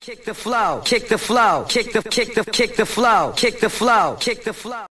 Kick the flow, kick the flow, kick the flow, kick the flow, kick the flow.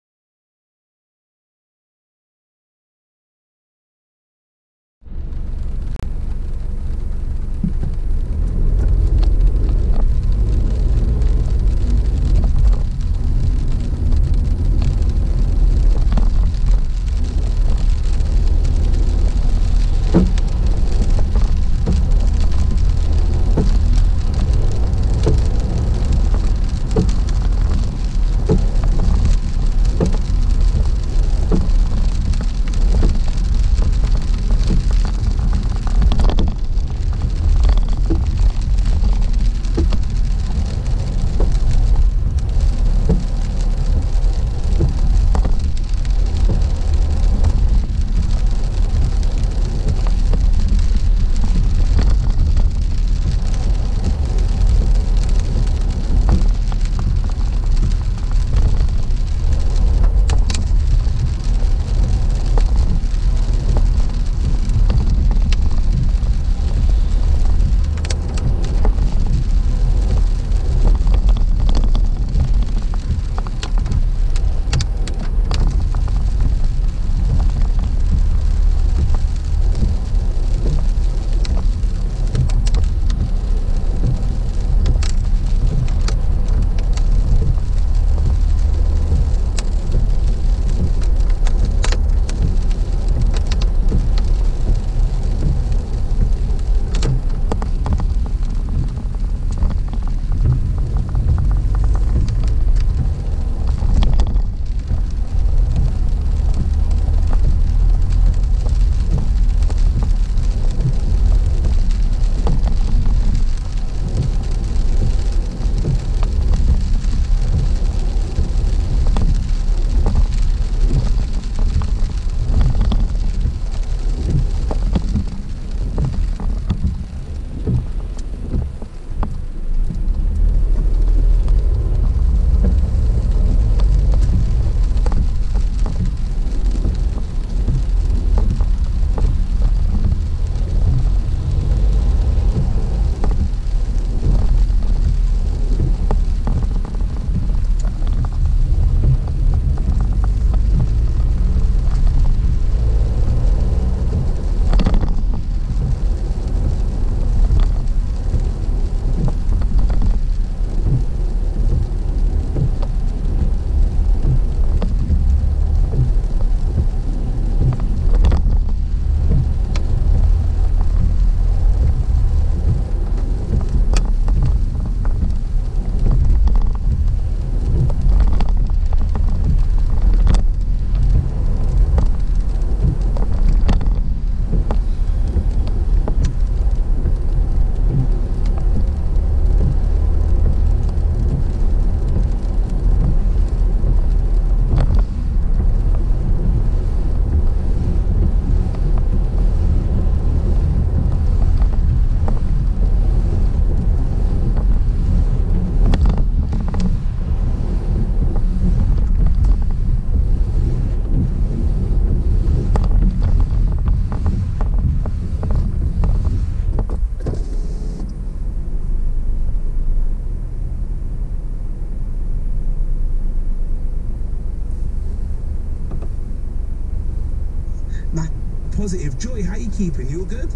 Positive. Joy, how you keeping? You all good?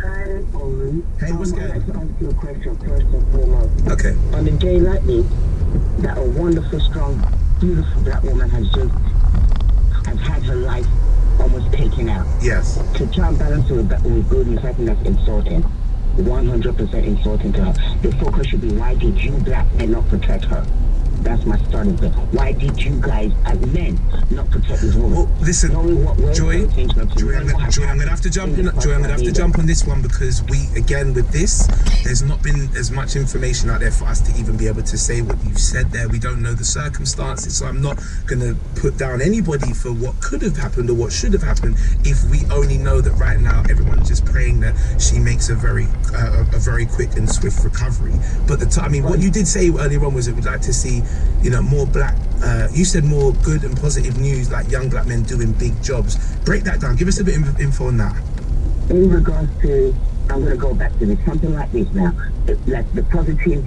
Hi, Owen. Hey, what's going on? I'd like to ask you a question first and foremost. Okay. On a day like this, that a wonderful, strong, beautiful black woman has had her life almost taken out. Yes. To try and balance with goodness, I think that's insulting. 100% insulting to her. The focus should be, why did you black men not protect her? That's my starting point. Why did you guys, as men, not protect this woman? Well, listen, Joy, I'm gonna have to jump in. Joy, I'm gonna have to jump on this one because we, again, with this, there's not been as much information out there for us to even be able to say what you've said there. We don't know the circumstances, so I'm not gonna put down anybody for what could have happened or what should have happened. If we only know that right now everyone's just praying that she makes a very quick and swift recovery. But I mean, what you did say earlier on was that we'd like to see, you know, more black. You said more good and positive news, like young black men doing big jobs. Break that down. Give us a bit of info on that. In regards to I'm going to go back to this, something like this now. Like the positive,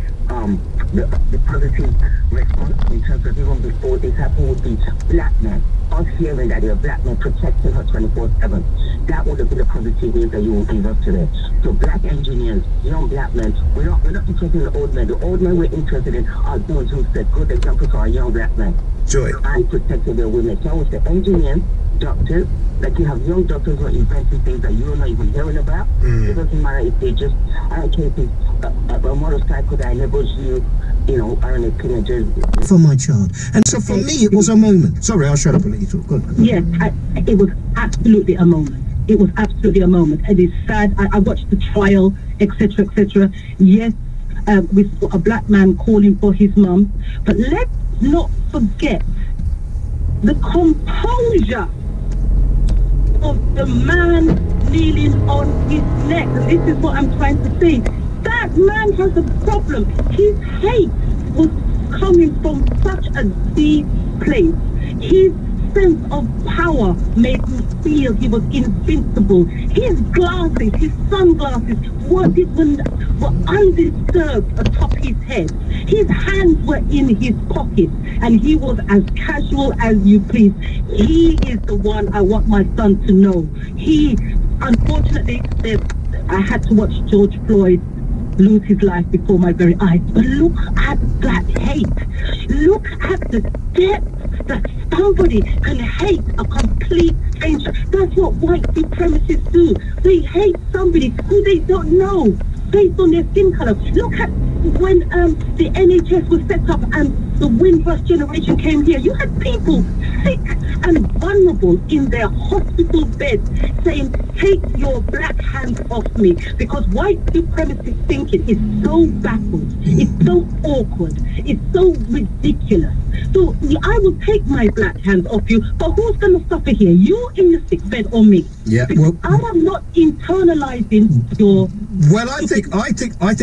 the positive response in terms of even before this happened would be black men. Us hearing that you're a black man protecting her 24/7. That would have been a positive news that you will give us today. So black engineers, young black men, we're not interested in the old men. The old men we're interested in are those who set good examples for our young black men. Joy. And protecting their women. So I would say engineers, doctors, like you have young doctors who are inventing things that you're not even hearing about. It doesn't matter if they just, I don't care if it's a motorcycle that enables you, are in a teenager. For my child. And so for me, it was a moment. Sorry, I'll shut up and let you talk. Go on. Yes, it was absolutely a moment. It was absolutely a moment. It is sad. I watched the trial, etc., etc. Yes, we saw a black man calling for his mum. But let's not forget the composure of the man kneeling on his neck. And this is what I'm trying to say. That man has a problem. His hate was coming from such a deep place. His sense of power made him feel he was invincible. His glasses, his sunglasses, were undisturbed atop his head. His hands were in his pockets, and he was as casual as you please. He is the one I want my son to know. Unfortunately, I had to watch George Floyd lose his life before my very eyes. But look at that hate. Look at the depth that somebody can hate a complete stranger. That's what white supremacists do. They hate somebody who they don't know based on their skin color. Look at when the NHS was set up and the Windrush generation came here. You had people sick and vulnerable in their hospital beds saying, take your black hands off me, because white supremacist thinking is so backwards, it's so awkward, it's so ridiculous. So I will take my black hands off you, but who's going to suffer here? You in the sick bed or me? Yeah, because I am not internalizing your... Well, I think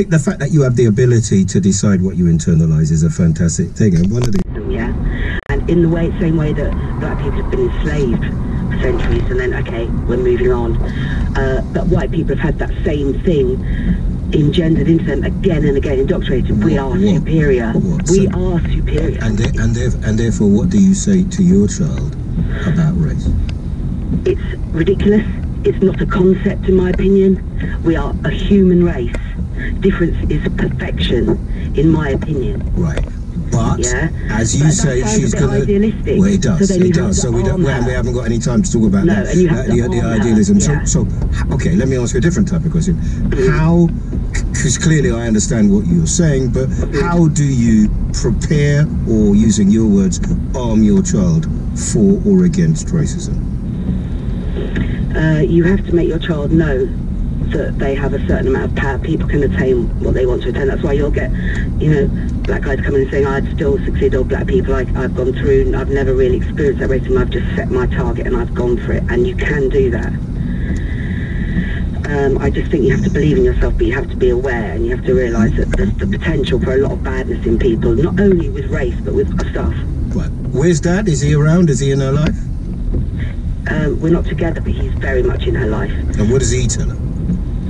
the fact that you have the ability to decide what you internalize is a fantastic thing. And one of the... Yeah, and in the same way that black people have been enslaved for centuries, and then, okay, we're moving on. But white people have had that same thing engendered into them again and again, indoctrinated. We are superior. We are superior. And therefore, what do you say to your child about race? It's ridiculous. It's not a concept, in my opinion. We are a human race. Difference is perfection, in my opinion. Right. But as you say, she's going to. Well, it does. So we haven't got any time to talk about that. And you have the idealism. Yeah. So, okay, let me ask you a different type of question. How? Because clearly I understand what you're saying, but how do you prepare, or using your words, arm your child for or against racism? You have to make your child know that they have a certain amount of power. People can attain what they want to attain. That's why you'll get, black guys coming and saying, I'd still succeed, or black people I've gone through, and I've never really experienced that racism. I've just set my target and I've gone for it. And you can do that. I just think you have to believe in yourself, but you have to be aware, and you have to realise that there's the potential for a lot of badness in people, not only with race, but with stuff. Right. Where's Dad? Is he around? Is he in her life? We're not together, but he's very much in her life. And what does he tell her?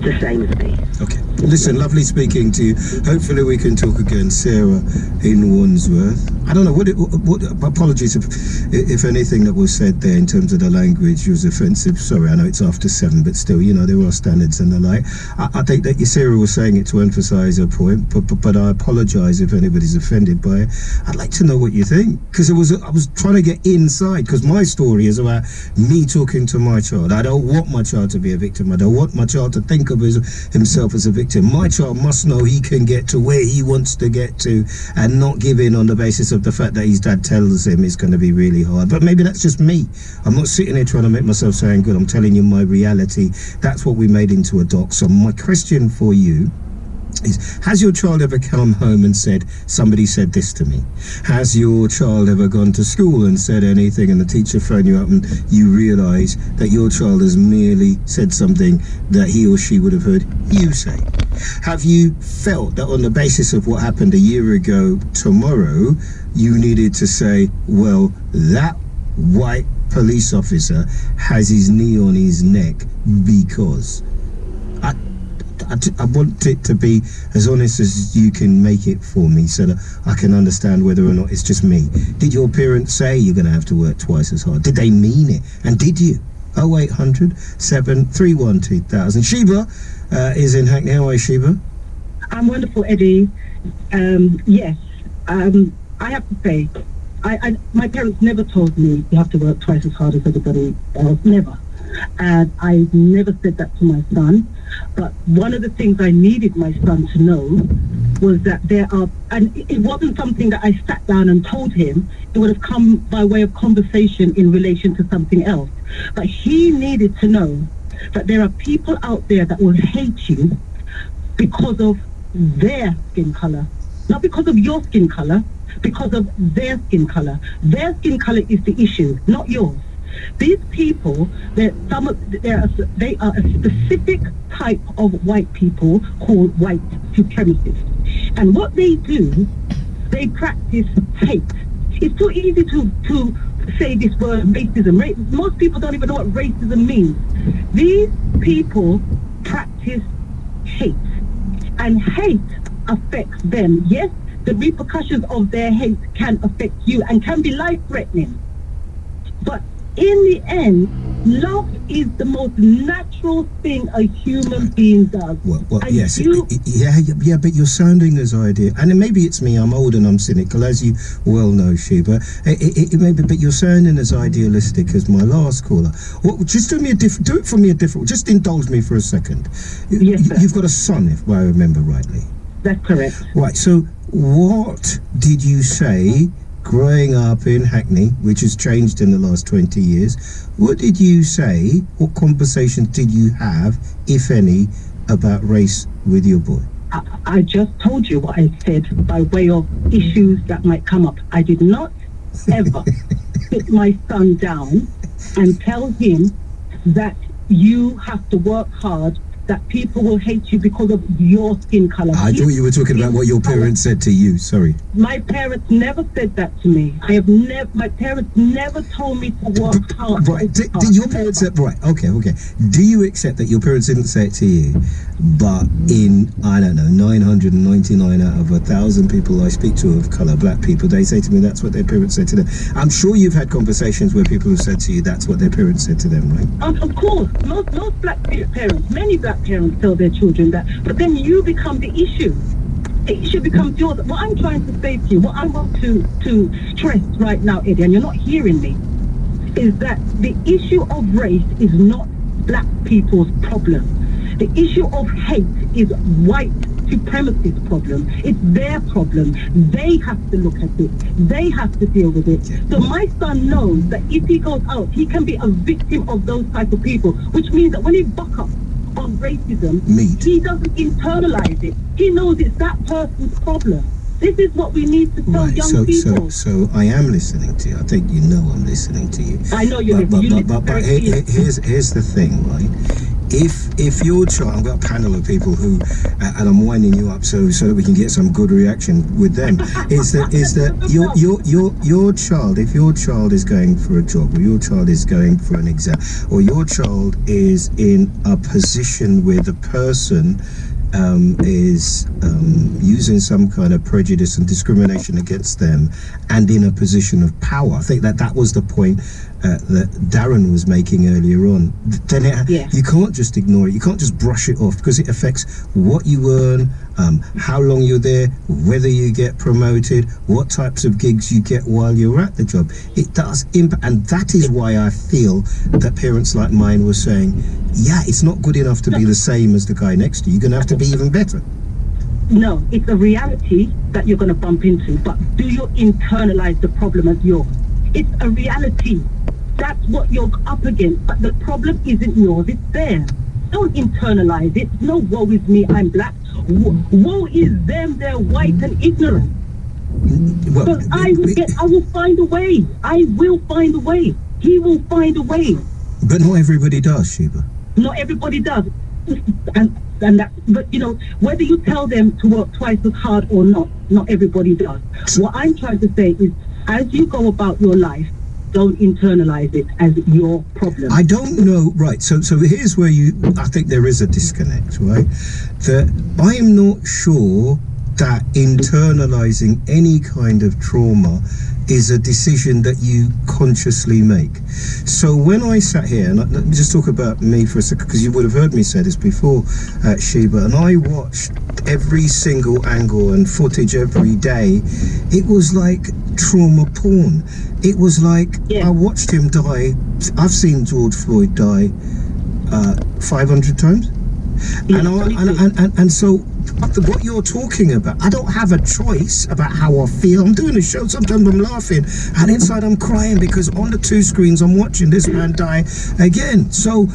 The same as me. Okay. Listen, lovely speaking to you. Hopefully we can talk again. Sarah in Wandsworth. I don't know, what apologies if anything that was said there in terms of the language was offensive. Sorry, I know it's after 7, but still, there are standards and the like. I think that Sarah was saying it to emphasise her point, but I apologise if anybody's offended by it. I'd like to know what you think, because I was trying to get inside, because my story is about me talking to my child. I don't want my child to be a victim. I don't want my child to think of himself as a victim. My child must know he can get to where he wants to get to, and not give in on the basis of the fact that his dad tells him it's going to be really hard. But maybe that's just me. I'm not sitting here trying to make myself sound good. I'm telling you my reality. That's what we made into a doc. So my question for you is, has your child ever come home and said, somebody said this to me? Has your child ever gone to school and said anything, and the teacher phoned you up and you realise that your child has merely said something that he or she would have heard you say? Have you felt that on the basis of what happened a year ago tomorrow, you needed to say, well, that white police officer has his knee on his neck because... I want it to be as honest as you can make it for me, so that I can understand whether or not it's just me. Did your parents say you're going to have to work twice as hard? Did they mean it? And did you? 0800 731 2000. Sheba is in Hackney. How are you, Sheba? I'm wonderful, Eddie. Yes, I have to say, my parents never told me you have to work twice as hard as everybody else. Never. And I never said that to my son. But one of the things I needed my son to know was that there are, and it wasn't something that I sat down and told him. It would have come by way of conversation in relation to something else. But he needed to know that there are people out there that will hate you because of their skin color. Not because of your skin color, because of their skin color. Their skin color is the issue, not yours. These people, they are a specific type of white people called white supremacists. And what they do, they practice hate. It's too easy to say this word racism. Most people don't even know what racism means. These people practice hate. And hate affects them. Yes, the repercussions of their hate can affect you and can be life-threatening. But in the end, love is the most natural thing a human being does. Well yes, yeah, but you're sounding as ideal, and maybe it's me. I'm old and I'm cynical, as you well know, Sheba. It may be, but you're sounding as idealistic as my last caller. Well, just do it for me a different. Just indulge me for a second. Yes, sir. You've got a son, if I remember rightly. That's correct. Right. So, what did you say? Growing up in Hackney, which has changed in the last 20 years, what did you say, what conversations did you have, if any, about race with your boy? I just told you what I said by way of issues that might come up. I did not ever sit my son down and tell him that you have to work hard, that people will hate you because of your skin color. I thought you were talking about what your parents said to you. Sorry. My parents never said that to me. My parents never told me to work hard. Right. Did your parents say, right, okay. Do you accept that your parents didn't say it to you, but in, I don't know, 999 out of 1,000 people I speak to of color, black people, they say to me that's what their parents said to them. I'm sure you've had conversations where people have said to you that's what their parents said to them, right? Of course. Most black parents, many black parents tell their children that, but then you become the issue. The issue becomes yours. What I'm trying to say to you, what I want to stress right now, Eddie, and you're not hearing me, is that the issue of race is not black people's problem. The issue of hate is white supremacist problem. It's their problem. They have to look at it. They have to deal with it. So my son knows that if he goes out, he can be a victim of those type of people, which means that when he buck up on racism, he doesn't internalize it. He knows it's that person's problem. This is what we need to tell young people. So I am listening to you. I think you know I'm listening to you. I know you're listening. But here's the thing, right? If your child, I've got a panel of people who, and I'm winding you up so that we can get some good reaction with them, is that your child, if your child is going for a job, or your child is going for an exam, or your child is in a position where the person is using some kind of prejudice and discrimination against them, and in a position of power. I think that was the point that Darren was making earlier on. Then you can't just ignore it. You can't just brush it off, because it affects what you earn, how long you're there, whether you get promoted, what types of gigs you get while you're at the job. It does impact, and that is why I feel that parents like mine were saying, yeah, it's not good enough to be the same as the guy next to you. You're going to have to be even better. No, it's a reality that you're going to bump into, but do you internalize the problem as yours? It's a reality. That's what you're up against, but the problem isn't yours, it's theirs. Don't internalize it. No, woe is me, I'm black. Woe is them, they're white and ignorant. Well, I will find a way. I will find a way. He will find a way. But not everybody does, Sheba. Not everybody does. And that, but you know, whether you tell them to work twice as hard or not everybody does. What I'm trying to say is, as you go about your life, don't internalize it as your problem. I don't know, right, so here's where I think there is a disconnect, right? That I'm not sure that internalizing any kind of trauma is a decision that you consciously make. So when I sat here, and let me just talk about me for a second, because you would have heard me say this before, Sheba, and I watched every single angle and footage every day. It was like trauma porn. It was like, I watched him die. I've seen George Floyd die 500 times. And so what you're talking about, I don't have a choice about how I feel. I'm doing a show, sometimes I'm laughing, and inside I'm crying because on the two screens I'm watching this man die again. So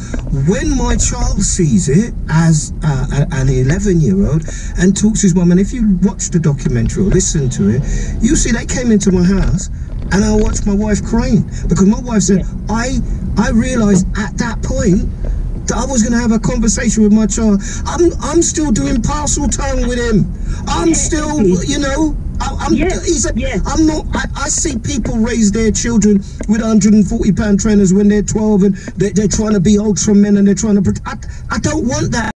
when my child sees it as an 11-year-old and talks to his mum, and if you watch the documentary or listen to it, you see they came into my house and I watched my wife crying, because my wife said, I realized at that point that I was going to have a conversation with my child. I'm still doing parcel tongue with him. I'm still, you know, I'm not. I see people raise their children with 140-pound trainers when they're 12 and they're trying to be ultra men and they're trying to. I don't want that.